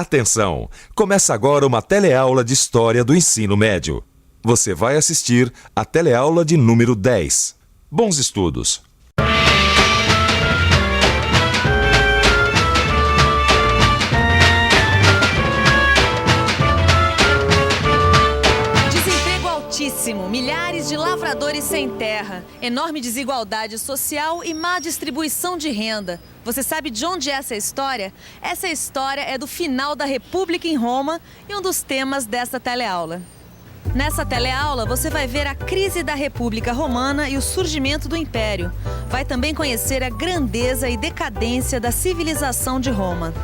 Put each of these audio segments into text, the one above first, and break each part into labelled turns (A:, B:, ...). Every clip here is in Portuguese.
A: Atenção! Começa agora uma teleaula de História do Ensino Médio. Você vai assistir a teleaula de número 10. Bons estudos!
B: Desemprego altíssimo, milhares de lavradores sem terra, enorme desigualdade social e má distribuição de renda. Você sabe de onde é essa história? Essa história é do final da República em Roma e um dos temas desta teleaula. Nessa teleaula, você vai ver a crise da República Romana e o surgimento do Império. Vai também conhecer a grandeza e decadência da civilização de Roma.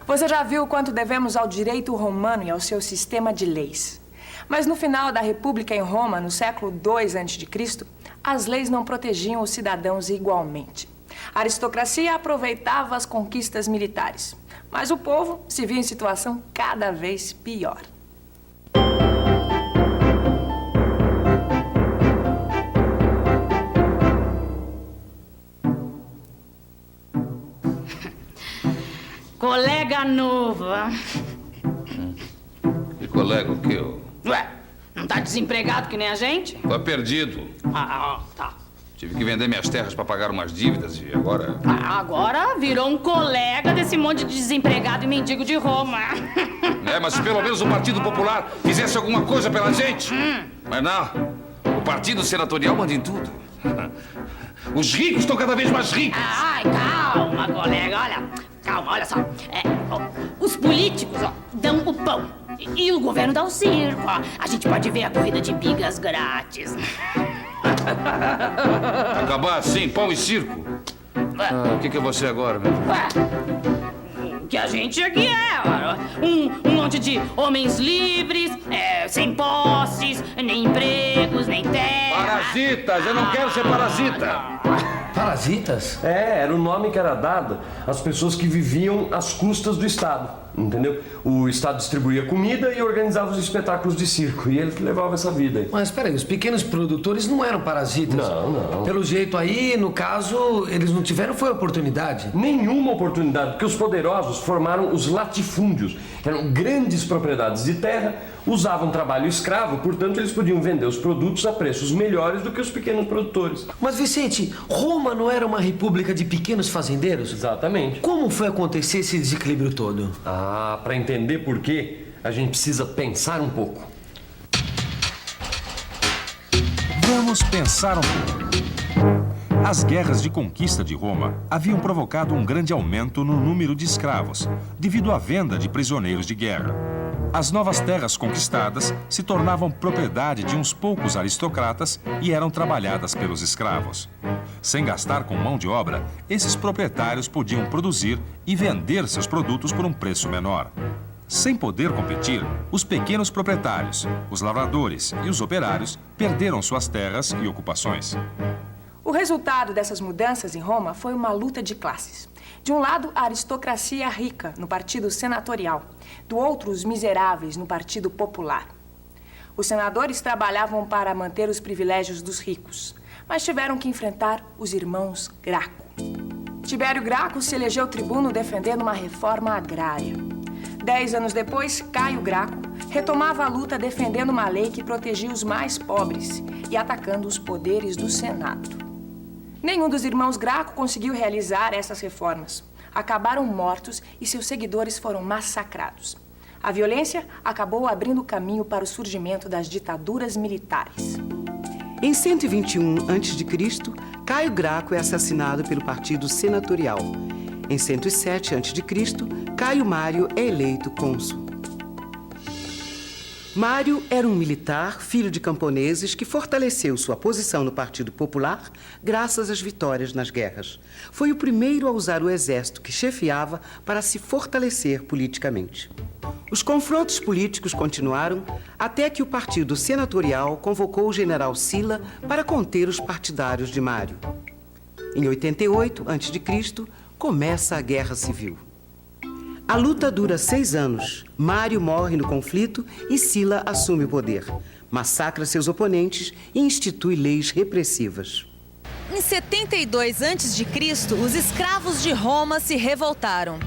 C: Você já viu quanto devemos ao direito romano e ao seu sistema de leis. Mas no final da República em Roma, no século II a.C., as leis não protegiam os cidadãos igualmente. A aristocracia aproveitava as conquistas militares, mas o povo se via em situação cada vez pior.
D: Colega nova.
E: E colega o quê?
D: Ué, não tá desempregado que nem a gente?
E: Tá perdido.
D: Tá.
E: Tive que vender minhas terras para pagar umas dívidas e agora...
D: Agora virou um colega desse monte de desempregado e mendigo de Roma.
E: É, mas se pelo menos o Partido Popular fizesse alguma coisa pela gente. Mas não, o Partido Senatorial manda em tudo. Os ricos estão cada vez mais ricos.
D: Ai, calma, colega, calma, olha só. Os políticos, dão o pão. E o governo dá o circo, A gente pode ver a corrida de bigas grátis.
E: Acabar assim, pão e circo. O que é você agora, meu?
D: O que a gente aqui um monte de homens livres, sem posses, nem empregos, nem terra.
E: Parasitas, eu não quero ser parasita.
F: Parasitas? Era o nome que era dado às pessoas que viviam às custas do Estado, entendeu? O Estado distribuía comida e organizava os espetáculos de circo, e ele que levava essa vida aí.
G: Mas peraí, os pequenos produtores não eram parasitas?
F: Não.
G: Pelo jeito aí, no caso, eles não tiveram foi oportunidade?
F: Nenhuma oportunidade, porque os poderosos formaram os latifúndios, que eram grandes propriedades de terra, usavam trabalho escravo, portanto eles podiam vender os produtos a preços melhores do que os pequenos produtores.
G: Mas Vicente, Roma não era uma república de pequenos fazendeiros?
F: Exatamente.
G: Como foi acontecer esse desequilíbrio todo?
F: Para entender por quê, a gente precisa pensar um pouco.
A: Vamos pensar um pouco. As guerras de conquista de Roma haviam provocado um grande aumento no número de escravos, devido à venda de prisioneiros de guerra. As novas terras conquistadas se tornavam propriedade de uns poucos aristocratas e eram trabalhadas pelos escravos. Sem gastar com mão de obra, esses proprietários podiam produzir e vender seus produtos por um preço menor. Sem poder competir, os pequenos proprietários, os lavradores e os operários perderam suas terras e ocupações.
C: O resultado dessas mudanças em Roma foi uma luta de classes. De um lado, a aristocracia rica, no Partido Senatorial. Do outro, os miseráveis, no Partido Popular. Os senadores trabalhavam para manter os privilégios dos ricos, mas tiveram que enfrentar os irmãos Graco. Tibério Graco se elegeu tribuno defendendo uma reforma agrária. 10 anos depois, Caio Graco retomava a luta defendendo uma lei que protegia os mais pobres e atacando os poderes do Senado. Nenhum dos irmãos Graco conseguiu realizar essas reformas. Acabaram mortos e seus seguidores foram massacrados. A violência acabou abrindo caminho para o surgimento das ditaduras militares.
H: Em 121 a.C., Caio Graco é assassinado pelo Partido Senatorial. Em 107 a.C., Caio Mário é eleito cônsul. Mário era um militar, filho de camponeses, que fortaleceu sua posição no Partido Popular graças às vitórias nas guerras. Foi o primeiro a usar o exército que chefiava para se fortalecer politicamente. Os confrontos políticos continuaram até que o Partido Senatorial convocou o general Sila para conter os partidários de Mário. Em 88 a.C., começa a Guerra Civil. A luta dura 6 anos. Mário morre no conflito e Sila assume o poder. Massacra seus oponentes e institui leis repressivas.
B: Em 72 a.C., os escravos de Roma se revoltaram.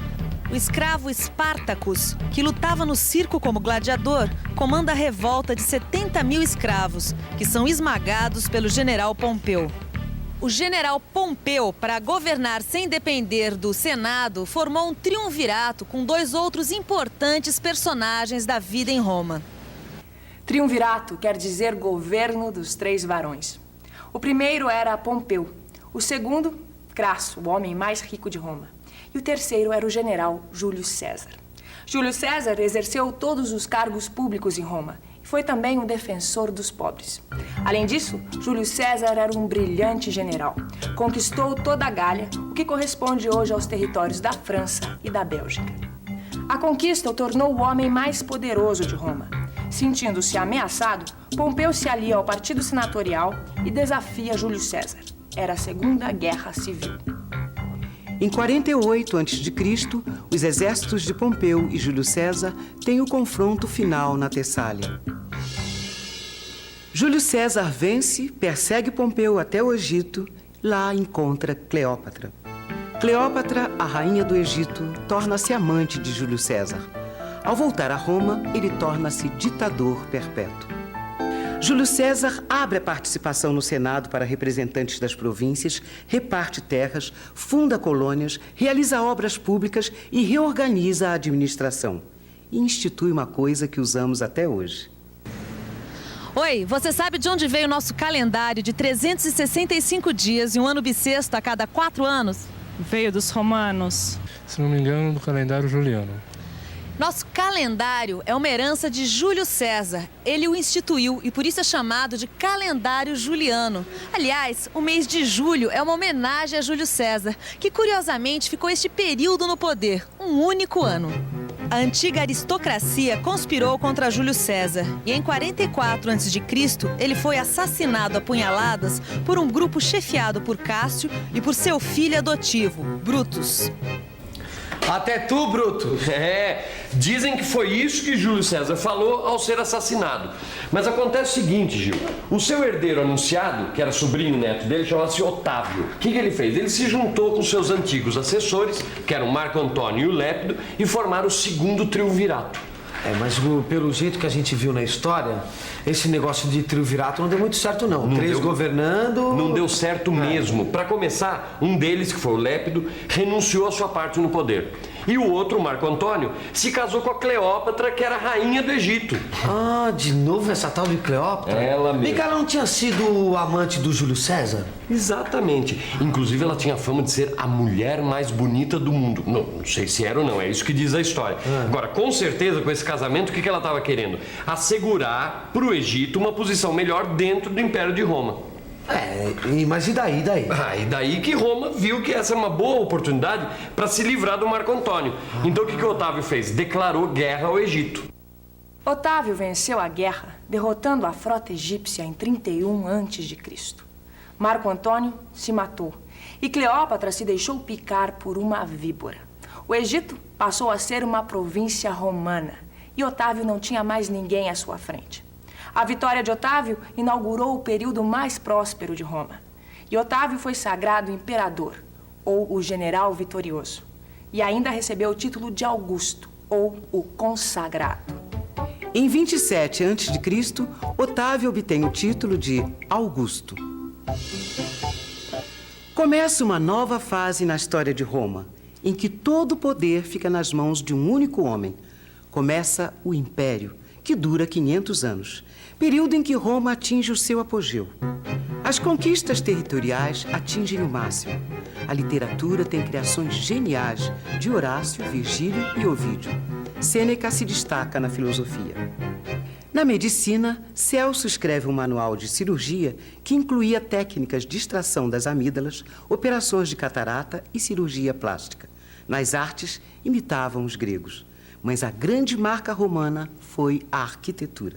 B: O escravo Espartacus, que lutava no circo como gladiador, comanda a revolta de 70.000 escravos, que são esmagados pelo general Pompeu. O general Pompeu, para governar sem depender do Senado, formou um triunvirato com 2 outros importantes personagens da vida em Roma.
C: Triunvirato quer dizer governo dos 3 varões. O primeiro era Pompeu, o segundo, Crasso, o homem mais rico de Roma. E o terceiro era o general Júlio César. Júlio César exerceu todos os cargos públicos em Roma e foi também um defensor dos pobres. Além disso, Júlio César era um brilhante general. Conquistou toda a Gália, o que corresponde hoje aos territórios da França e da Bélgica. A conquista o tornou o homem mais poderoso de Roma. Sentindo-se ameaçado, Pompeu se alia ao partido senatorial e desafia Júlio César. Era a Segunda Guerra Civil.
H: Em 48 a.C., os exércitos de Pompeu e Júlio César têm o confronto final na Tessália. Júlio César vence, persegue Pompeu até o Egito, lá encontra Cleópatra. Cleópatra, a rainha do Egito, torna-se amante de Júlio César. Ao voltar a Roma, ele torna-se ditador perpétuo. Júlio César abre a participação no Senado para representantes das províncias, reparte terras, funda colônias, realiza obras públicas e reorganiza a administração. E institui uma coisa que usamos até hoje.
B: Oi, você sabe de onde veio o nosso calendário de 365 dias e um ano bissexto a cada 4 anos?
I: Veio dos romanos.
J: Se não me engano, do calendário juliano.
B: Nosso calendário é uma herança de Júlio César. Ele o instituiu e por isso é chamado de calendário juliano. Aliás, o mês de julho é uma homenagem a Júlio César, que curiosamente ficou este período no poder, um único ano. A antiga aristocracia conspirou contra Júlio César e em 44 a.C. ele foi assassinado a punhaladas por um grupo chefiado por Cássio e por seu filho adotivo, Brutus.
G: Até tu, Bruto.
F: Dizem que foi isso que Júlio César falou ao ser assassinado. Mas acontece o seguinte, Gil. O seu herdeiro anunciado, que era sobrinho e neto dele, chamava-se Otávio. O que ele fez? Ele se juntou com seus antigos assessores, que eram Marco Antônio e o Lépido, e formaram o segundo triunvirato.
G: Mas pelo jeito que a gente viu na história, esse negócio de triunvirato não deu muito certo, não.
F: Não
G: 3
F: deu,
G: governando...
F: Não deu certo mesmo. Para começar, um deles, que foi o Lépido, renunciou à sua parte no poder. E o outro, o Marco Antônio, se casou com a Cleópatra, que era a rainha do Egito.
G: De novo essa tal de Cleópatra?
F: Ela mesmo.
G: E que ela não tinha sido amante do Júlio César?
F: Exatamente. Inclusive, ela tinha fama de ser a mulher mais bonita do mundo. Não sei se era ou não, é isso que diz a história. Agora, com certeza, com esse casamento, o que ela estava querendo? Assegurar para o Egito uma posição melhor dentro do Império de Roma.
G: Mas e daí?
F: E daí que Roma viu que essa era uma boa oportunidade para se livrar do Marco Antônio. Então, o que Otávio fez? Declarou guerra ao Egito.
C: Otávio venceu a guerra, derrotando a frota egípcia em 31 a.C. Marco Antônio se matou e Cleópatra se deixou picar por uma víbora. O Egito passou a ser uma província romana e Otávio não tinha mais ninguém à sua frente. A vitória de Otávio inaugurou o período mais próspero de Roma. E Otávio foi sagrado imperador, ou o general vitorioso. E ainda recebeu o título de Augusto, ou o consagrado.
H: Em 27 a.C., Otávio obtém o título de Augusto. Começa uma nova fase na história de Roma, em que todo o poder fica nas mãos de um único homem. Começa o Império, que dura 500 anos, período em que Roma atinge o seu apogeu. As conquistas territoriais atingem o máximo. A literatura tem criações geniais de Horácio, Virgílio e Ovídio. Sêneca se destaca na filosofia. Na medicina, Celso escreve um manual de cirurgia que incluía técnicas de extração das amígdalas, operações de catarata e cirurgia plástica. Nas artes, imitavam os gregos. Mas a grande marca romana foi a arquitetura.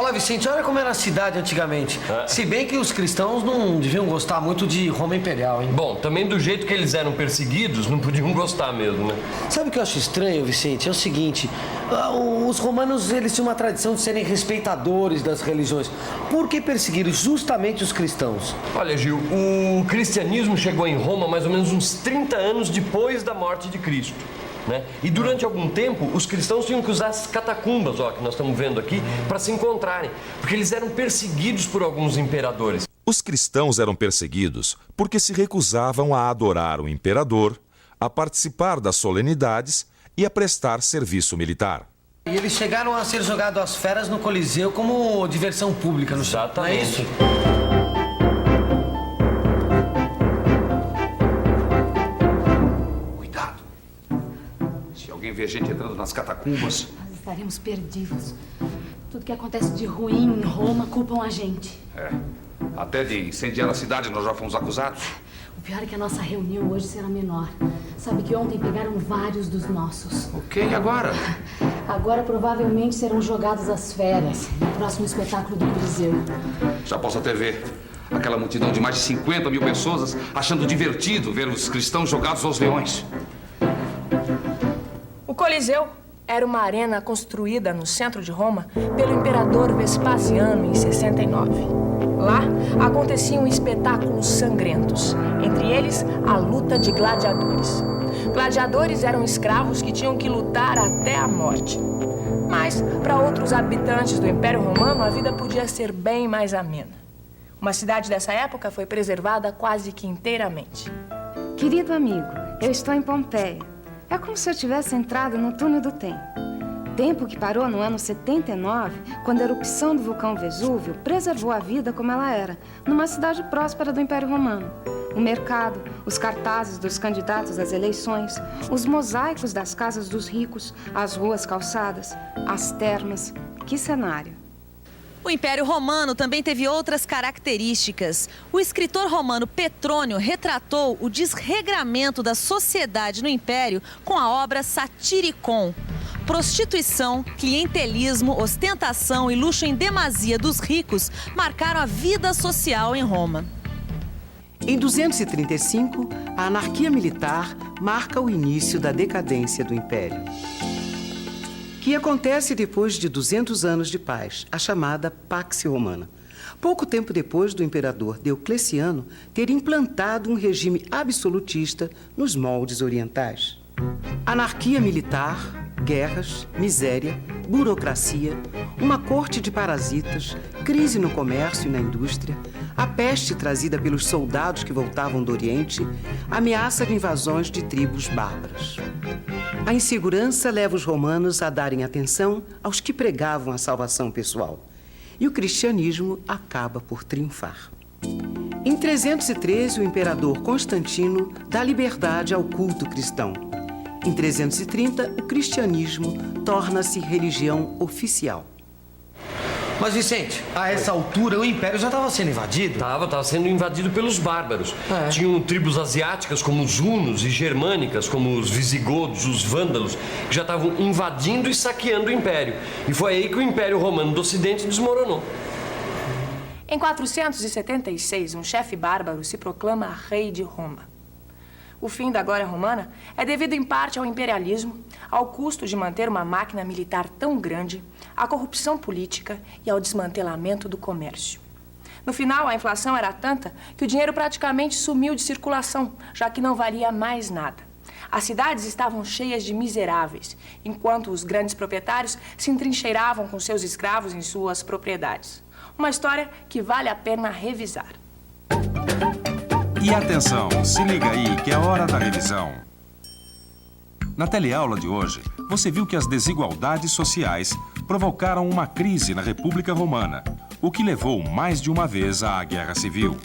G: Olha, Vicente, olha como era a cidade antigamente. Se bem que os cristãos não deviam gostar muito de Roma Imperial, hein?
F: Bom, também do jeito que eles eram perseguidos, não podiam gostar mesmo, né?
G: Sabe o que eu acho estranho, Vicente? É o seguinte, os romanos, eles tinham uma tradição de serem respeitadores das religiões. Por que perseguiram justamente os cristãos?
F: Olha, Gil, o cristianismo chegou em Roma mais ou menos uns 30 anos depois da morte de Cristo. Né? E durante algum tempo, os cristãos tinham que usar as catacumbas, ó, que nós estamos vendo aqui, para se encontrarem, porque eles eram perseguidos por alguns imperadores.
A: Os cristãos eram perseguidos porque se recusavam a adorar o imperador, a participar das solenidades e a prestar serviço militar.
G: E eles chegaram a ser jogados às feras no Coliseu como diversão pública, não
F: Exatamente.
G: é isso?
E: Alguém vê gente entrando nas catacumbas.
D: Nós estaremos perdidos. Tudo que acontece de ruim em Roma culpam a gente.
E: É. Até de incendiar a cidade nós já fomos acusados.
D: O pior é que a nossa reunião hoje será menor. Sabe que ontem pegaram vários dos nossos.
E: Ok, e agora?
D: Agora provavelmente serão jogados às feras no próximo espetáculo do Coliseu.
E: Já posso até ver aquela multidão de mais de 50 mil pessoas achando divertido ver os cristãos jogados aos leões.
C: O Coliseu era uma arena construída no centro de Roma pelo imperador Vespasiano em 69. Lá aconteciam espetáculos sangrentos, entre eles a luta de gladiadores. Gladiadores eram escravos que tinham que lutar até a morte. Mas, para outros habitantes do Império Romano, a vida podia ser bem mais amena. Uma cidade dessa época foi preservada quase que inteiramente.
K: Querido amigo, eu estou em Pompeia. É como se eu tivesse entrado no túnel do tempo. Tempo que parou no ano 79, quando a erupção do vulcão Vesúvio preservou a vida como ela era, numa cidade próspera do Império Romano. O mercado, os cartazes dos candidatos às eleições, os mosaicos das casas dos ricos, as ruas calçadas, as termas. Que cenário!
B: O Império Romano também teve outras características. O escritor romano Petrônio retratou o desregramento da sociedade no Império com a obra Satiricon. Prostituição, clientelismo, ostentação e luxo em demasia dos ricos marcaram a vida social em Roma.
H: Em 235, a anarquia militar marca o início da decadência do Império, que acontece depois de 200 anos de paz, a chamada Pax Romana. Pouco tempo depois do imperador Diocleciano ter implantado um regime absolutista nos moldes orientais. Anarquia militar, guerras, miséria, burocracia, uma corte de parasitas, crise no comércio e na indústria, a peste trazida pelos soldados que voltavam do Oriente, ameaça de invasões de tribos bárbaras. A insegurança leva os romanos a darem atenção aos que pregavam a salvação pessoal. E o cristianismo acaba por triunfar. Em 313, o imperador Constantino dá liberdade ao culto cristão. Em 330, o cristianismo torna-se religião oficial.
G: Mas, Vicente, a essa altura o Império já estava sendo invadido?
F: Estava sendo invadido pelos bárbaros. Tinham tribos asiáticas como os hunos e germânicas como os visigodos, os vândalos, que já estavam invadindo e saqueando o Império. E foi aí que o Império Romano do Ocidente desmoronou.
C: Em 476, um chefe bárbaro se proclama rei de Roma. O fim da glória romana é devido em parte ao imperialismo, ao custo de manter uma máquina militar tão grande, à corrupção política e ao desmantelamento do comércio. No final, a inflação era tanta que o dinheiro praticamente sumiu de circulação, já que não valia mais nada. As cidades estavam cheias de miseráveis, enquanto os grandes proprietários se entrincheiravam com seus escravos em suas propriedades. Uma história que vale a pena revisar.
A: E atenção, se liga aí que é hora da revisão. Na teleaula de hoje, você viu que as desigualdades sociais provocaram uma crise na República Romana, o que levou mais de uma vez à Guerra Civil,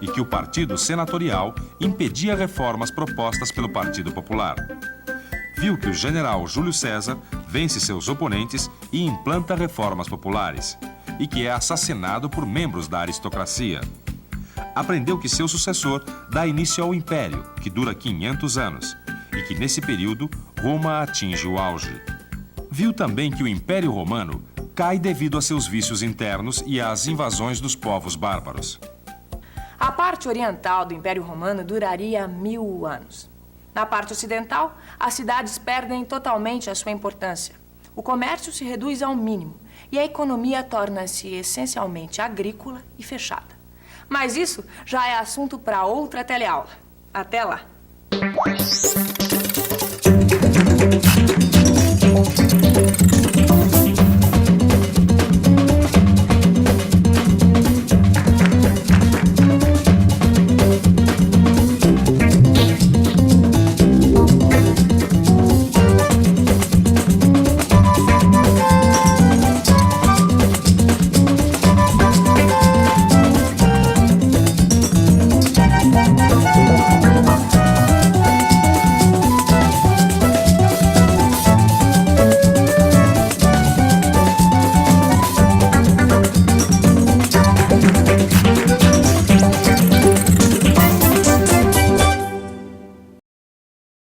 A: e que o Partido Senatorial impedia reformas propostas pelo Partido Popular. Viu que o general Júlio César vence seus oponentes e implanta reformas populares, e que é assassinado por membros da aristocracia. Aprendeu que seu sucessor dá início ao Império, que dura 500 anos, e que nesse período Roma atinge o auge. Viu também que o Império Romano cai devido a seus vícios internos e às invasões dos povos bárbaros.
C: A parte oriental do Império Romano duraria 1000 anos. Na parte ocidental, as cidades perdem totalmente a sua importância. O comércio se reduz ao mínimo e a economia torna-se essencialmente agrícola e fechada. Mas isso já é assunto para outra teleaula. Até lá!